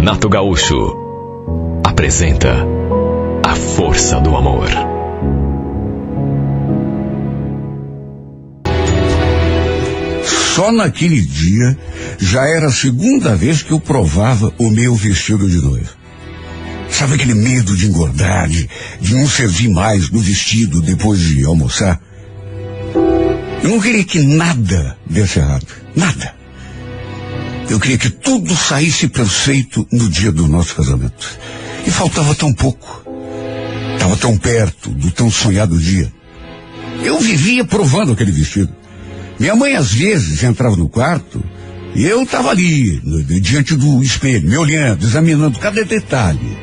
Renato Gaúcho apresenta A Força do Amor. Só naquele dia já era a segunda vez que eu provava o meu vestido de noiva. Sabe aquele medo de engordar, de não servir mais no vestido depois de almoçar? Eu não queria que nada desse errado. Nada. Eu queria que tudo saísse perfeito no dia do nosso casamento. E faltava tão pouco. Estava tão perto do tão sonhado dia. Eu vivia provando aquele vestido. Minha mãe às vezes entrava no quarto e eu estava ali, diante do espelho, me olhando, examinando cada detalhe.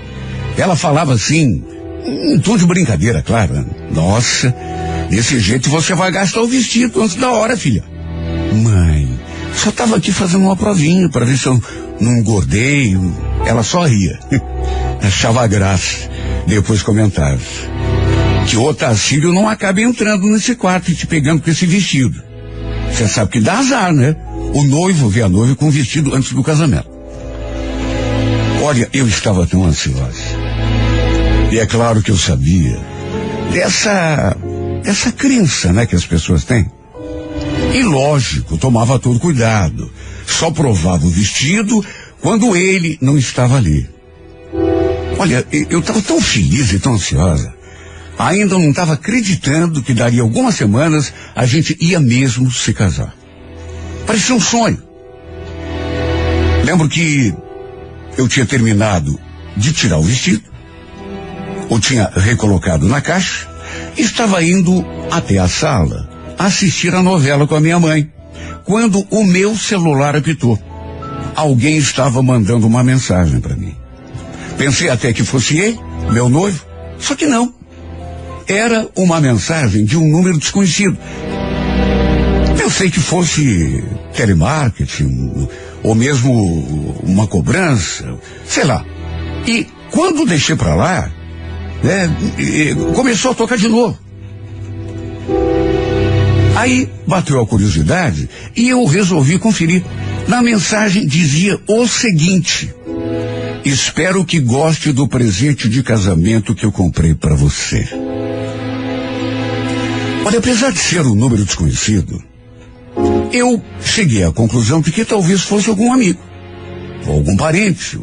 Ela falava assim, em tom de brincadeira, claro. Nossa, desse jeito você vai gastar o vestido antes da hora, filha. Mãe, só estava aqui fazendo uma provinha para ver se eu não engordei. Ela só ria. Achava graça. Depois comentava que o Otacílio não acabe entrando nesse quarto e te pegando com esse vestido. Você sabe que dá azar, né? O noivo vê a noiva com o vestido antes do casamento. Olha, eu estava tão ansiosa. E é claro que eu sabia dessa crença, né, que as pessoas têm. E lógico, tomava todo cuidado. Só provava o vestido quando ele não estava ali. Olha, eu estava tão feliz e tão ansiosa. Ainda não estava acreditando que daria algumas semanas a gente ia mesmo se casar. Parecia um sonho. Lembro que eu tinha terminado de tirar o vestido, o tinha recolocado na caixa e estava indo até a sala assistir a novela com a minha mãe, quando o meu celular apitou. Alguém estava mandando uma mensagem para mim. Pensei até que fosse ele, meu noivo, só que não. Era uma mensagem de um número desconhecido. Pensei que fosse telemarketing, ou mesmo uma cobrança, sei lá. E quando deixei para lá, começou a tocar de novo. Aí bateu a curiosidade e eu resolvi conferir. Na mensagem dizia o seguinte: espero que goste do presente de casamento que eu comprei para você. Olha, apesar de ser um número desconhecido, eu cheguei à conclusão de que talvez fosse algum amigo, ou algum parente.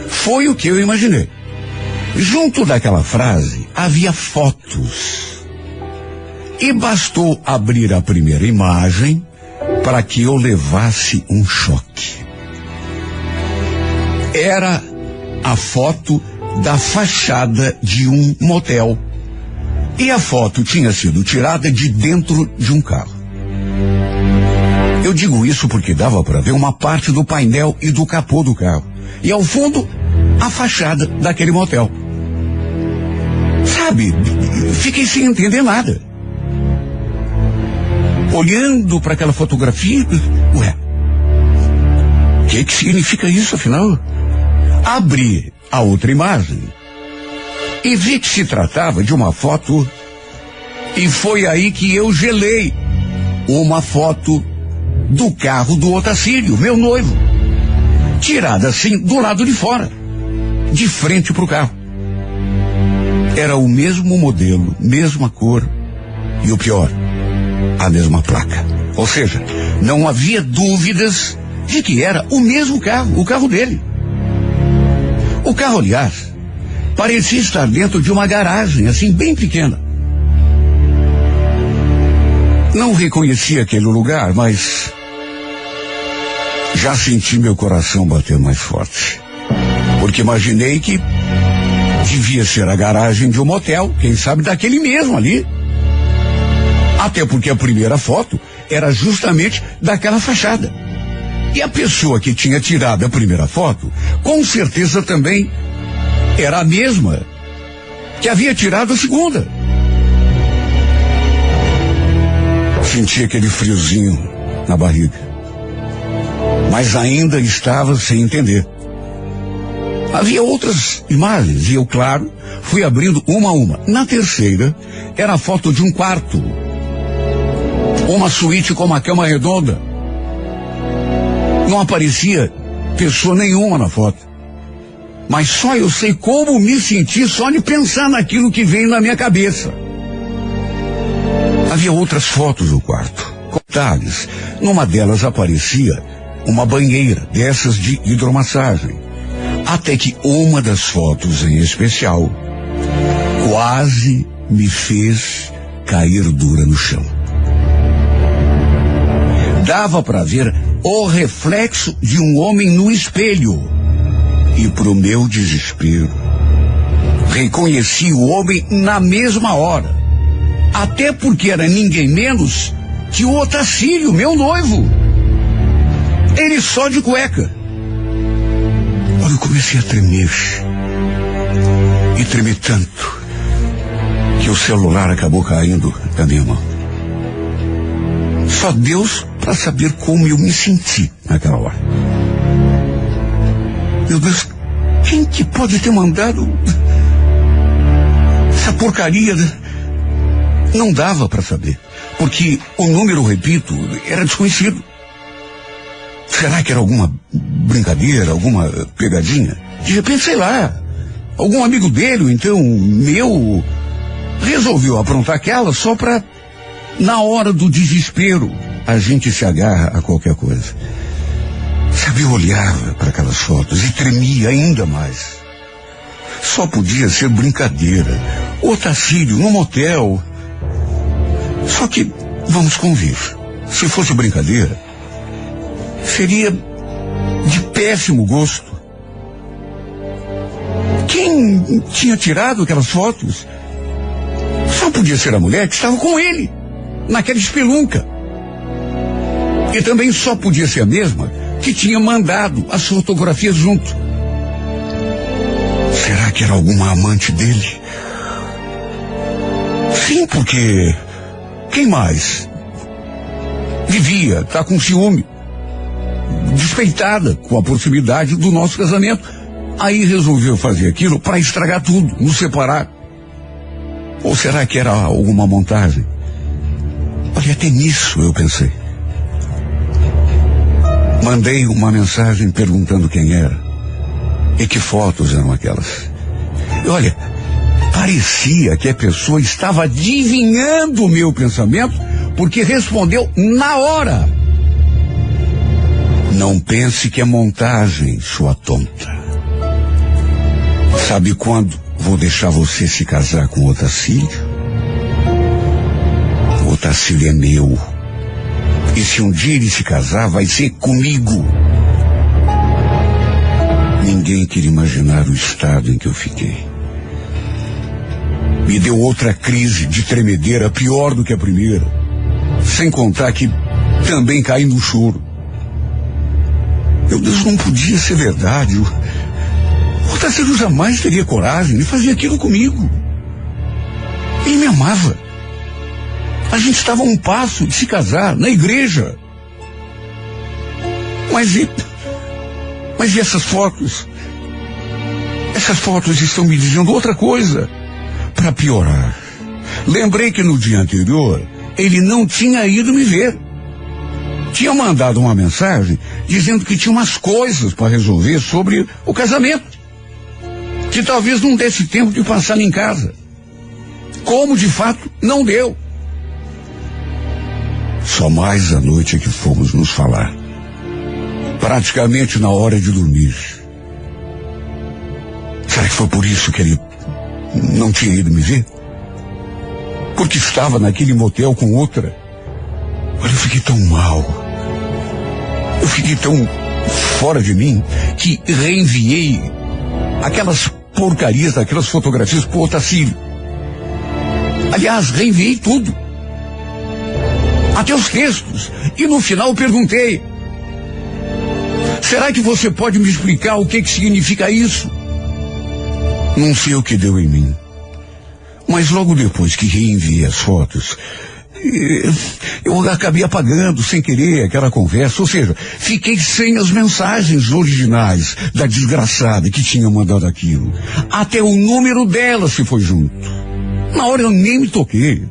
Foi o que eu imaginei. Junto daquela frase havia fotos. E bastou abrir a primeira imagem para que eu levasse um choque. Era a foto da fachada de um motel. E a foto tinha sido tirada de dentro de um carro. Eu digo isso porque dava para ver uma parte do painel e do capô do carro. E ao fundo, a fachada daquele motel. Sabe, fiquei sem entender nada. Olhando para aquela fotografia, o que significa isso, afinal? Abri a outra imagem e vi que se tratava de uma foto, e foi aí que eu gelei. Uma foto do carro do Otacílio, meu noivo, tirada assim do lado de fora, de frente para o carro. Era o mesmo modelo, mesma cor e o pior, a mesma placa. Ou seja, não havia dúvidas de que era o mesmo carro, o carro dele. O carro, aliás, parecia estar dentro de uma garagem, assim, bem pequena. Não reconheci aquele lugar, mas já senti meu coração bater mais forte. Porque imaginei que devia ser a garagem de um motel, quem sabe daquele mesmo ali. Até porque a primeira foto era justamente daquela fachada. E a pessoa que tinha tirado a primeira foto, com certeza também era a mesma que havia tirado a segunda. Senti aquele friozinho na barriga, mas ainda estava sem entender. Havia outras imagens e eu, claro, fui abrindo uma a uma. Na terceira, era a foto de um quarto, uma suíte com uma cama redonda. Não aparecia pessoa nenhuma na foto. Mas só eu sei como me senti só de pensar naquilo que veio na minha cabeça. Havia outras fotos no quarto. Com detalhes, numa delas aparecia uma banheira dessas de hidromassagem. Até que uma das fotos em especial quase me fez cair dura no chão. Dava para ver o reflexo de um homem no espelho. E pro meu desespero, reconheci o homem na mesma hora. Até porque era ninguém menos que o Otacílio, meu noivo. Ele só de cueca. Olha, eu comecei a tremer. E tremi tanto que o celular acabou caindo da minha mão. Só Deus para saber como eu me senti naquela hora. Meu Deus, quem que pode ter mandado essa porcaria? Não dava para saber, porque o número, repito, era desconhecido. Será que era alguma brincadeira, alguma pegadinha? De repente, sei lá, algum amigo dele, ou então meu, resolveu aprontar aquela só para, na hora do desespero, a gente se agarra a qualquer coisa. Sabe, eu olhava para aquelas fotos e tremia ainda mais. Só podia ser brincadeira. O Otacílio, num motel. Só que, vamos convir, se fosse brincadeira, seria de péssimo gosto. Quem tinha tirado aquelas fotos só podia ser a mulher que estava com ele, naquela espelunca. E também só podia ser a mesma que tinha mandado as fotografias junto. Será que era alguma amante dele? Sim, porque quem mais devia estar com ciúme, despeitada com a proximidade do nosso casamento? Aí resolveu fazer aquilo para estragar tudo, nos separar. Ou será que era alguma montagem? Olha, até nisso eu pensei. Mandei uma mensagem perguntando quem era e que fotos eram aquelas. E olha, parecia que a pessoa estava adivinhando o meu pensamento, porque respondeu na hora. Não pense que é montagem, sua tonta. Sabe quando vou deixar você se casar com o Otacílio? O Otacílio é meu. E se um dia ele se casar, vai ser comigo. Ninguém queria imaginar o estado em que eu fiquei. Me deu outra crise de tremedeira pior do que a primeira. Sem contar que também caí no choro. Meu Deus, não podia ser verdade. O Otacílio jamais teria coragem de fazer aquilo comigo. Ele me amava. A gente estava a um passo de se casar na igreja. Mas e essas fotos? Essas fotos estão me dizendo outra coisa. Para piorar, lembrei que no dia anterior ele não tinha ido me ver. Tinha mandado uma mensagem dizendo que tinha umas coisas para resolver sobre o casamento, que talvez não desse tempo de passar em casa. Como de fato não deu. Só mais à noite é que fomos nos falar. Praticamente na hora de dormir. Será que foi por isso que ele não tinha ido me ver? Porque estava naquele motel com outra? Olha, eu fiquei tão mal. Eu fiquei tão fora de mim que reenviei aquelas porcarias daquelas fotografias pro Otacílio. Aliás, reenviei tudo. Até os textos. E no final perguntei: será que você pode me explicar o que significa isso? Não sei o que deu em mim. Mas logo depois que reenviei as fotos, eu acabei apagando sem querer aquela conversa. Ou seja, fiquei sem as mensagens originais da desgraçada que tinha mandado aquilo. Até o número dela se foi junto. Na hora eu nem me toquei.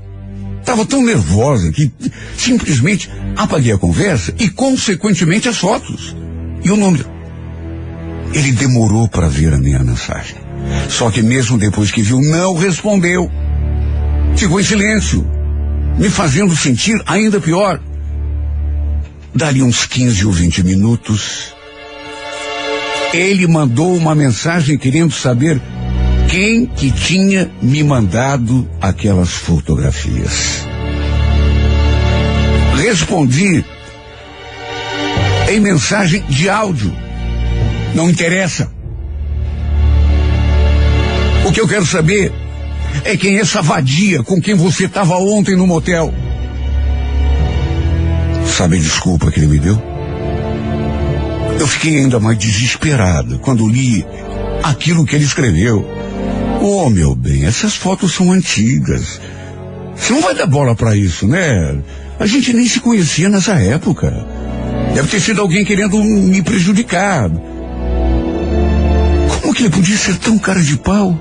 Estava tão nervosa que simplesmente apaguei a conversa e, consequentemente, as fotos. E o número. Ele demorou para ver a minha mensagem. Só que mesmo depois que viu, não respondeu. Ficou em silêncio, me fazendo sentir ainda pior. Dali uns 15 ou 20 minutos, ele mandou uma mensagem querendo saber quem que tinha me mandado aquelas fotografias. Respondi em mensagem de áudio. Não interessa. O que eu quero saber é quem é essa vadia com quem você estava ontem no motel. Sabe a desculpa que ele me deu? Eu fiquei ainda mais desesperado quando li aquilo que ele escreveu. Oh, meu bem, essas fotos são antigas. Você não vai dar bola pra isso, né? A gente nem se conhecia nessa época. Deve ter sido alguém querendo me prejudicar. Como que ele podia ser tão cara de pau?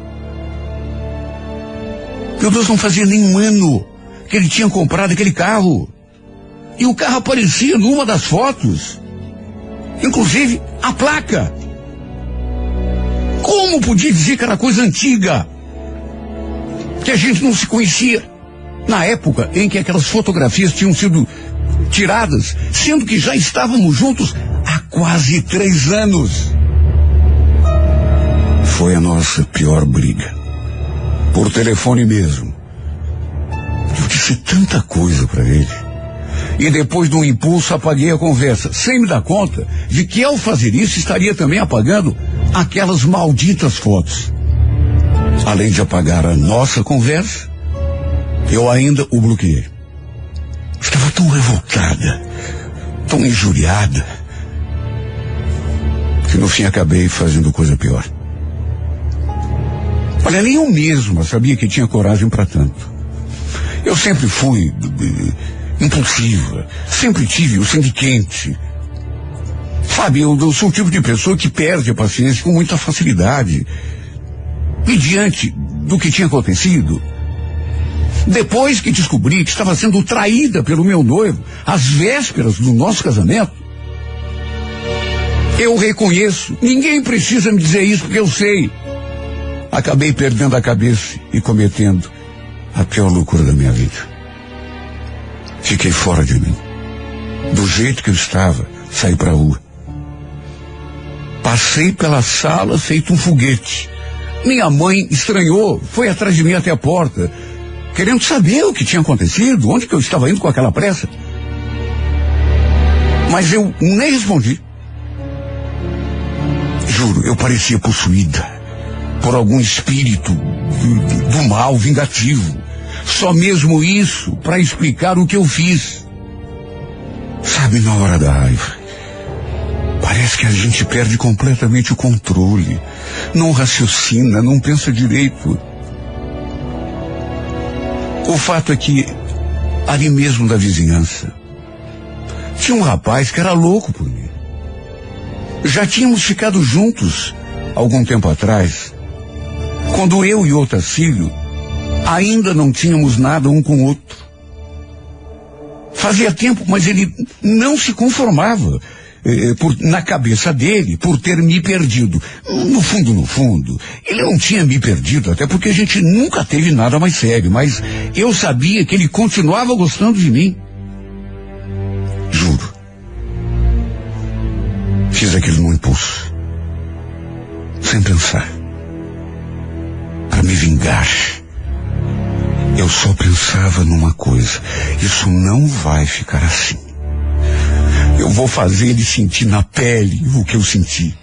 Meu Deus, não fazia nem um ano que ele tinha comprado aquele carro. E o carro aparecia numa das fotos. Inclusive, a placa. Como podia dizer que era coisa antiga? Que a gente não se conhecia na época em que aquelas fotografias tinham sido tiradas, sendo que já estávamos juntos há quase 3 anos. Foi a nossa pior briga. Por telefone mesmo. Eu disse tanta coisa para ele. E depois de um impulso apaguei a conversa, sem me dar conta de que ao fazer isso estaria também apagando aquelas malditas fotos. Além de apagar a nossa conversa, eu ainda o bloqueei. Estava tão revoltada, tão injuriada, que no fim acabei fazendo coisa pior. Olha, nem eu mesma sabia que tinha coragem para tanto. Eu sempre fui impulsiva, sempre tive o sangue quente. Sabe, eu sou o tipo de pessoa que perde a paciência com muita facilidade. E diante do que tinha acontecido, depois que descobri que estava sendo traída pelo meu noivo, às vésperas do nosso casamento, eu reconheço, ninguém precisa me dizer isso porque eu sei. Acabei perdendo a cabeça e cometendo a pior loucura da minha vida. Fiquei fora de mim. Do jeito que eu estava, saí para a rua. Passei pela sala feito um foguete. Minha mãe estranhou, foi atrás de mim até a porta, querendo saber o que tinha acontecido, onde que eu estava indo com aquela pressa. Mas eu nem respondi. Juro, eu parecia possuída por algum espírito do mal vingativo. Só mesmo isso para explicar o que eu fiz. Sabe, na hora da raiva, parece que a gente perde completamente o controle. Não raciocina, não pensa direito. O fato é que, ali mesmo da vizinhança, tinha um rapaz que era louco por mim. Já tínhamos ficado juntos algum tempo atrás, quando eu e o Otacílio ainda não tínhamos nada um com o outro. Fazia tempo, mas ele não se conformava, na cabeça dele, por ter me perdido. No fundo, ele não tinha me perdido, até porque a gente nunca teve nada mais sério, mas eu sabia que ele continuava gostando de mim. Juro. Fiz aquilo num impulso, sem pensar, para me vingar. Eu só pensava numa coisa: isso não vai ficar assim. Eu vou fazer ele sentir na pele o que eu senti.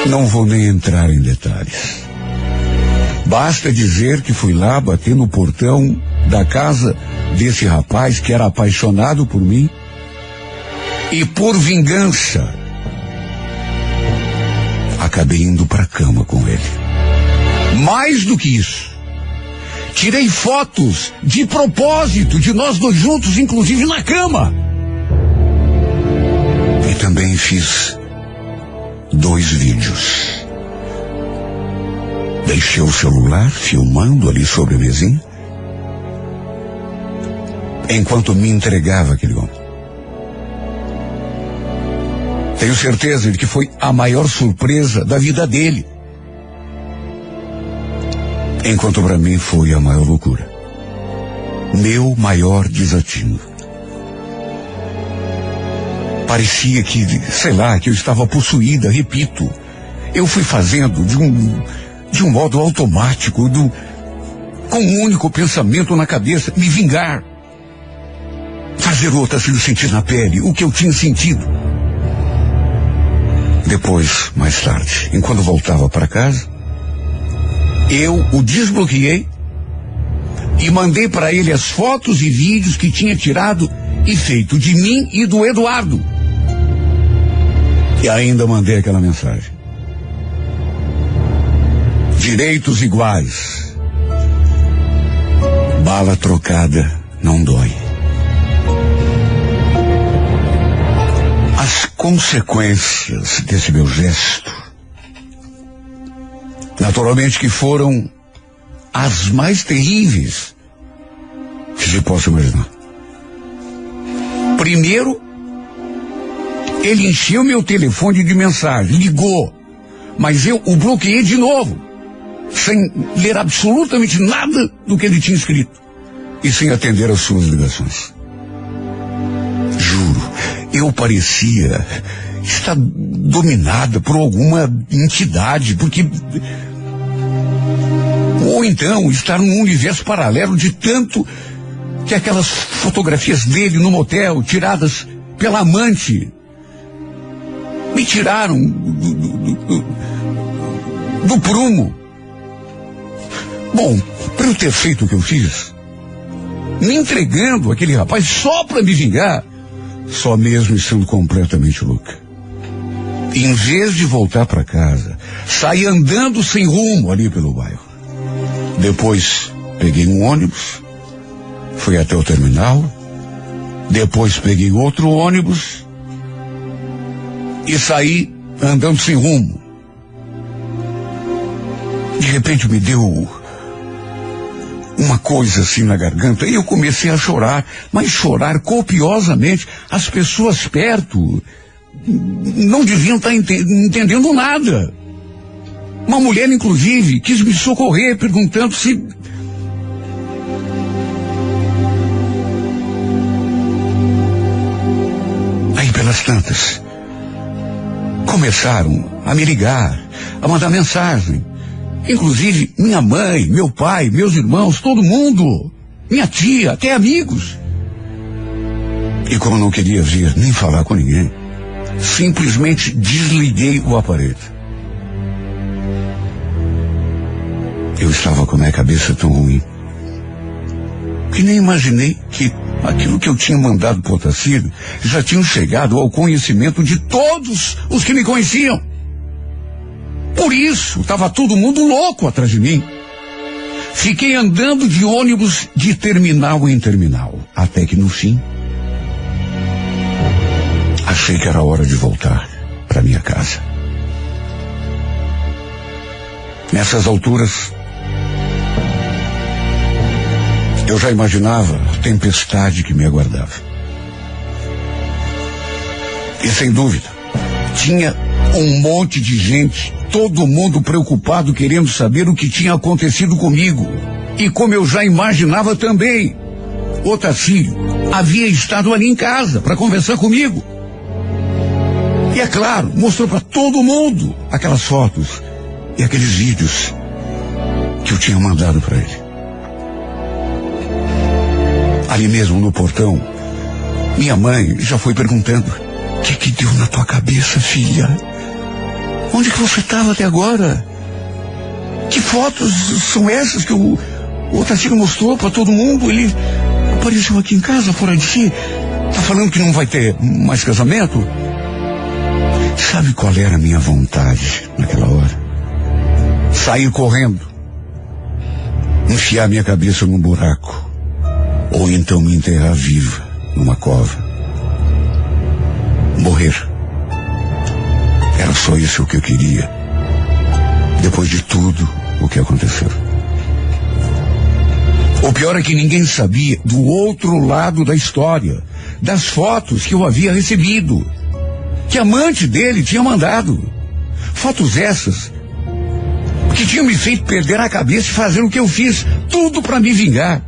Não vou nem entrar em detalhes. Basta dizer que fui lá bater no portão da casa desse rapaz que era apaixonado por mim e, por vingança, acabei indo para a cama com ele. Mais do que isso, tirei fotos de propósito de nós dois juntos, inclusive na cama. E também fiz 2 vídeos. Deixei o celular filmando ali sobre a mesinha, enquanto me entregava aquele homem. Tenho certeza de que foi a maior surpresa da vida dele. Enquanto para mim foi a maior loucura. Meu maior desatino. Parecia que, sei lá, que eu estava possuída, repito. Eu fui fazendo de um modo automático, com um único pensamento na cabeça, me vingar. Fazer outra se sentir na pele o que eu tinha sentido. Depois, mais tarde, enquanto voltava para casa, eu o desbloqueei e mandei para ele as fotos e vídeos que tinha tirado e feito de mim e do Eduardo. E ainda mandei aquela mensagem. Direitos iguais. Bala trocada não dói. As consequências desse meu gesto, naturalmente que foram as mais terríveis que se possa imaginar. Primeiro, ele encheu meu telefone de mensagem, ligou, mas eu o bloqueei de novo, sem ler absolutamente nada do que ele tinha escrito e sem atender às suas ligações. Juro, eu parecia estar dominada por alguma entidade, ou então estar num universo paralelo de tanto que aquelas fotografias dele no motel, tiradas pela amante, me tiraram do prumo. Bom, para eu ter feito o que eu fiz, me entregando aquele rapaz só para me vingar, só mesmo estando completamente louca. Em vez de voltar para casa, saí andando sem rumo ali pelo bairro. Depois peguei um ônibus, fui até o terminal, depois peguei outro ônibus e saí andando sem rumo. De repente me deu uma coisa assim na garganta e eu comecei a chorar, mas chorar copiosamente. As pessoas perto não deviam estar entendendo nada. Uma mulher, inclusive, quis me socorrer, perguntando se... Aí, pelas tantas, começaram a me ligar, a mandar mensagem. Inclusive, minha mãe, meu pai, meus irmãos, todo mundo. Minha tia, até amigos. E como eu não queria vir nem falar com ninguém, simplesmente desliguei o aparelho. Eu estava com a minha cabeça tão ruim que nem imaginei que aquilo que eu tinha mandado para o Otacílio já tinha chegado ao conhecimento de todos os que me conheciam. Por isso, estava todo mundo louco atrás de mim. Fiquei andando de ônibus de terminal em terminal, até que no fim, achei que era hora de voltar para minha casa. Nessas alturas, eu já imaginava a tempestade que me aguardava. E sem dúvida, tinha um monte de gente, todo mundo preocupado, querendo saber o que tinha acontecido comigo. E como eu já imaginava também, o Otacílio havia estado ali em casa para conversar comigo. E é claro, mostrou para todo mundo aquelas fotos e aqueles vídeos que eu tinha mandado para ele. Ali mesmo no portão, minha mãe já foi perguntando: o que deu na tua cabeça, filha? Onde que você estava até agora? Que fotos são essas que o Otacílio mostrou para todo mundo? Ele apareceu aqui em casa, fora de si. Tá falando que não vai ter mais casamento? Sabe qual era a minha vontade naquela hora? Sair correndo, enfiar minha cabeça num buraco, ou então me enterrar viva numa cova. Morrer. Era só isso que eu queria, depois de tudo o que aconteceu. O pior é que ninguém sabia do outro lado da história, das fotos que eu havia recebido. que a amante dele tinha mandado. Fotos essas que tinham me feito perder a cabeça e fazer o que eu fiz, tudo para me vingar.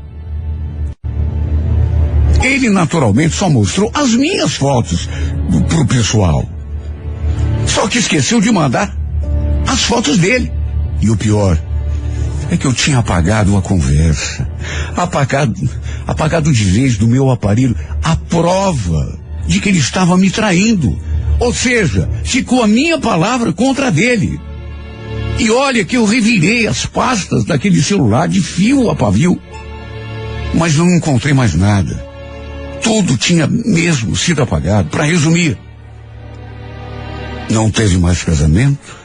Ele naturalmente só mostrou as minhas fotos pro pessoal. Só que esqueceu de mandar as fotos dele. E o pior é que eu tinha apagado a conversa, apagado de vez do meu aparelho a prova de que ele estava me traindo. Ou seja, ficou a minha palavra contra a dele. E olha que eu revirei as pastas daquele celular de fio a pavio, mas não encontrei mais nada. Tudo tinha mesmo sido apagado. Para resumir, não teve mais casamento,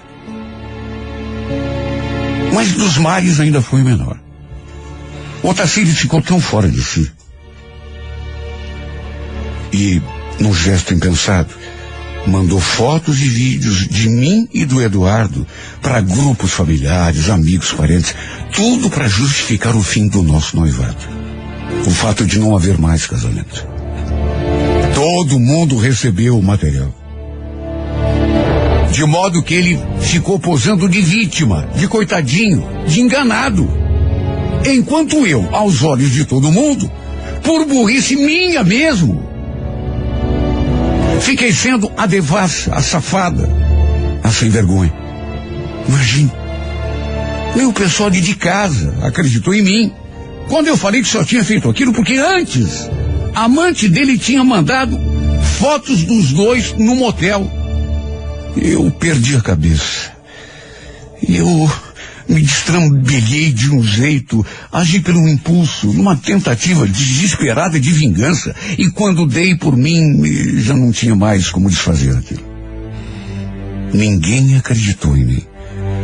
mas dos males ainda foi menor. O Otacílio ficou tão fora de si. E, num gesto impensado, mandou fotos e vídeos de mim e do Eduardo para grupos familiares, amigos, parentes, tudo para justificar o fim do nosso noivado. O fato de não haver mais casamento. Todo mundo recebeu o material. De modo que ele ficou posando de vítima, de coitadinho, de enganado. Enquanto eu, aos olhos de todo mundo, por burrice minha mesmo, fiquei sendo a devassa, a safada, a sem vergonha. Imagine, nem o pessoal de casa acreditou em mim quando eu falei que só tinha feito aquilo porque antes a amante dele tinha mandado fotos dos dois no motel. Eu perdi a cabeça. Eu me destrambelhei de um jeito, agi pelo impulso, numa tentativa desesperada de vingança, e quando dei por mim, já não tinha mais como desfazer aquilo. Ninguém acreditou em mim.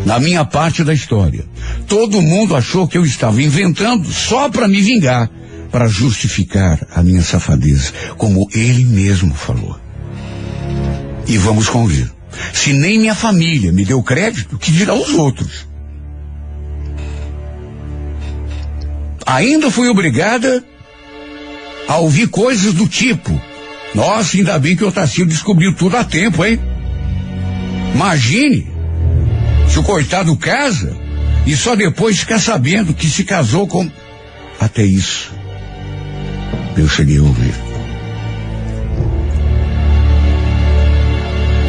Na minha parte da história, todo mundo achou que eu estava inventando só para me vingar, para justificar a minha safadeza, como ele mesmo falou. E vamos convir, se nem minha família me deu crédito, que dirá os outros? Ainda fui obrigada a ouvir coisas do tipo: nossa, ainda bem que o Otacílio descobriu tudo a tempo, hein? Imagine se o coitado casa e só depois ficar sabendo que se casou com... Até isso eu cheguei a ouvir.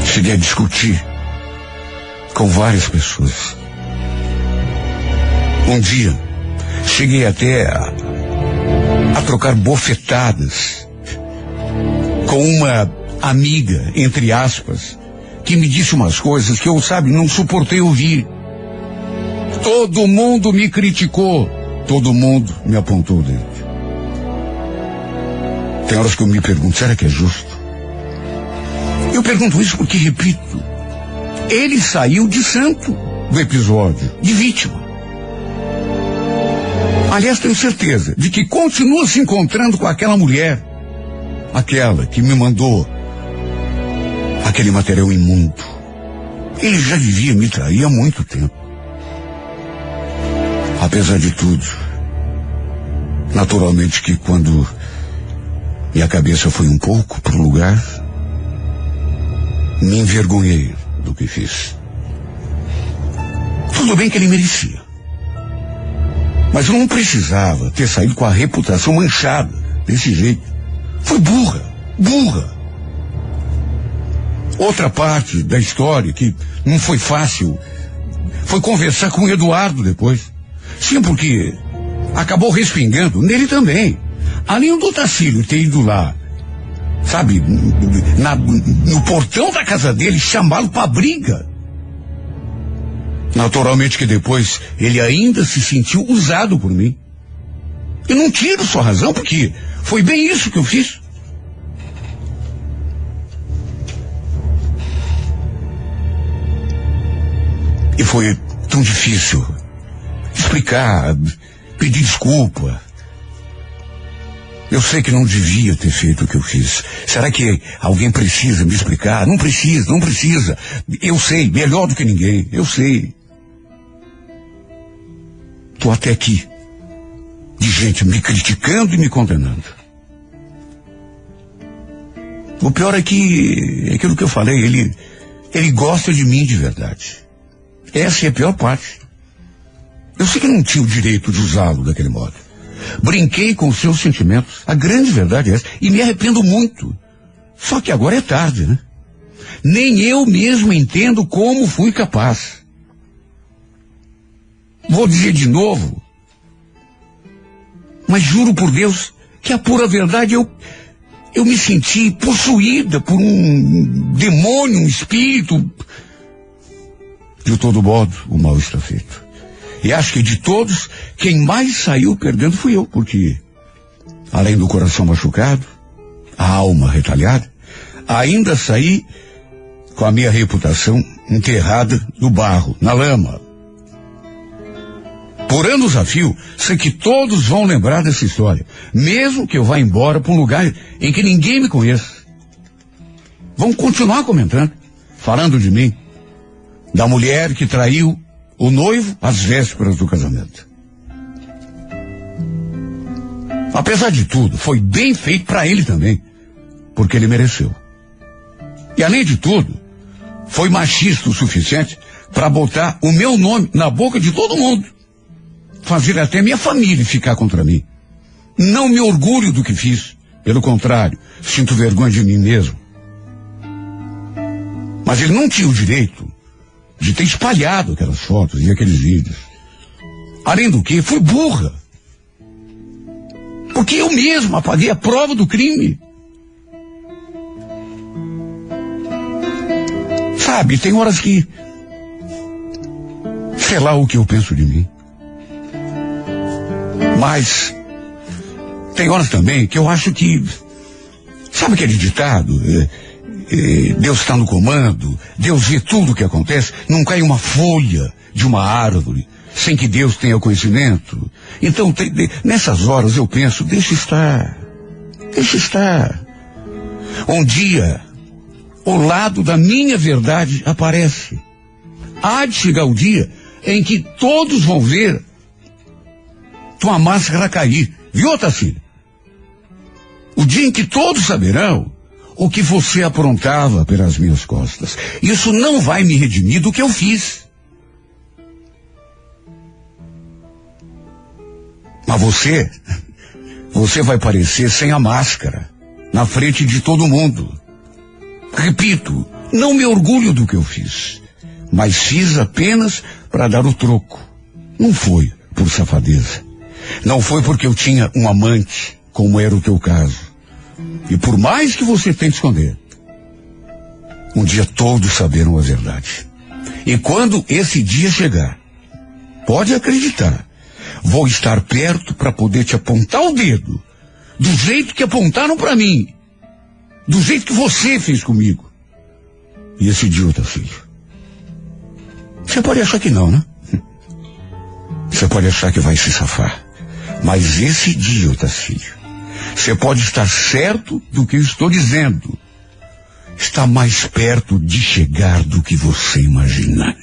Cheguei a discutir com várias pessoas. Um dia cheguei até a trocar bofetadas com uma amiga, entre aspas, que me disse umas coisas que eu, não suportei ouvir. Todo mundo me criticou, todo mundo me apontou o dedo. Tem horas que eu me pergunto, será que é justo? Eu pergunto isso porque, repito, ele saiu de santo do episódio, de vítima. Aliás, tenho certeza de que continua se encontrando com aquela mulher, aquela que me mandou aquele material imundo. Ele já devia me trair há muito tempo. Apesar de tudo, naturalmente que quando minha cabeça foi um pouco pro lugar, me envergonhei do que fiz. Tudo bem que ele merecia, mas eu não precisava ter saído com a reputação manchada desse jeito. Foi burra. Outra parte da história que não foi fácil foi conversar com o Eduardo depois. Sim, porque acabou respingando nele também. Além do Otacílio ter ido lá, no portão da casa dele, chamá-lo para briga. Naturalmente que depois ele ainda se sentiu usado por mim. Eu não tiro sua razão, porque foi bem isso que eu fiz. E foi tão difícil explicar, pedir desculpa. Eu sei que não devia ter feito o que eu fiz. Será que alguém precisa me explicar? Não precisa. Eu sei, melhor do que ninguém. Eu sei. Tô até aqui, de gente me criticando e me condenando. O pior é que, aquilo que eu falei, ele gosta de mim de verdade. Essa é a pior parte. Eu sei que não tinha o direito de usá-lo daquele modo. Brinquei com os seus sentimentos. A grande verdade é essa. E me arrependo muito. Só que agora é tarde, né? Nem eu mesmo entendo como fui capaz. Vou dizer de novo. Mas juro por Deus que a pura verdade eu me senti possuída por um demônio, um espírito. De todo modo, o mal está feito. E acho que de todos, quem mais saiu perdendo fui eu, porque, além do coração machucado, a alma retalhada, ainda saí com a minha reputação enterrada no barro, na lama. Por anos a fio, sei que todos vão lembrar dessa história, mesmo que eu vá embora para um lugar em que ninguém me conheça. Vão continuar comentando, falando de mim, da mulher que traiu o noivo às vésperas do casamento. Apesar de tudo, foi bem feito para ele também, porque ele mereceu. E além de tudo, foi machista o suficiente para botar o meu nome na boca de todo mundo. Fazer até minha família ficar contra mim. Não me orgulho do que fiz. Pelo contrário, sinto vergonha de mim mesmo. Mas ele não tinha o direito de ter espalhado aquelas fotos e aqueles vídeos. Além do que, fui burra. Porque eu mesmo apaguei a prova do crime. Sabe, tem horas que... sei lá o que eu penso de mim. Mas tem horas também que eu acho que... sabe aquele ditado? Deus está no comando, Deus vê tudo o que acontece, não cai uma folha de uma árvore sem que Deus tenha conhecimento. Então, nessas horas eu penso, deixa estar. Um dia, o lado da minha verdade aparece. Há de chegar o dia em que todos vão ver tua máscara cair. Viu, Tarsila? O dia em que todos saberão o que você aprontava pelas minhas costas. Isso não vai me redimir do que eu fiz. Mas você vai parecer sem a máscara, na frente de todo mundo. Repito, não me orgulho do que eu fiz, mas fiz apenas para dar o troco. Não foi por safadeza. Não foi porque eu tinha um amante, como era o teu caso. E por mais que você tente esconder, um dia todos saberão a verdade. E quando esse dia chegar, pode acreditar, vou estar perto para poder te apontar o dedo, do jeito que apontaram para mim, do jeito que você fez comigo. E esse idiota, filho, você pode achar que não, né? Você pode achar que vai se safar. Mas esse idiota, filho, você pode estar certo do que eu estou dizendo. Está mais perto de chegar do que você imagina.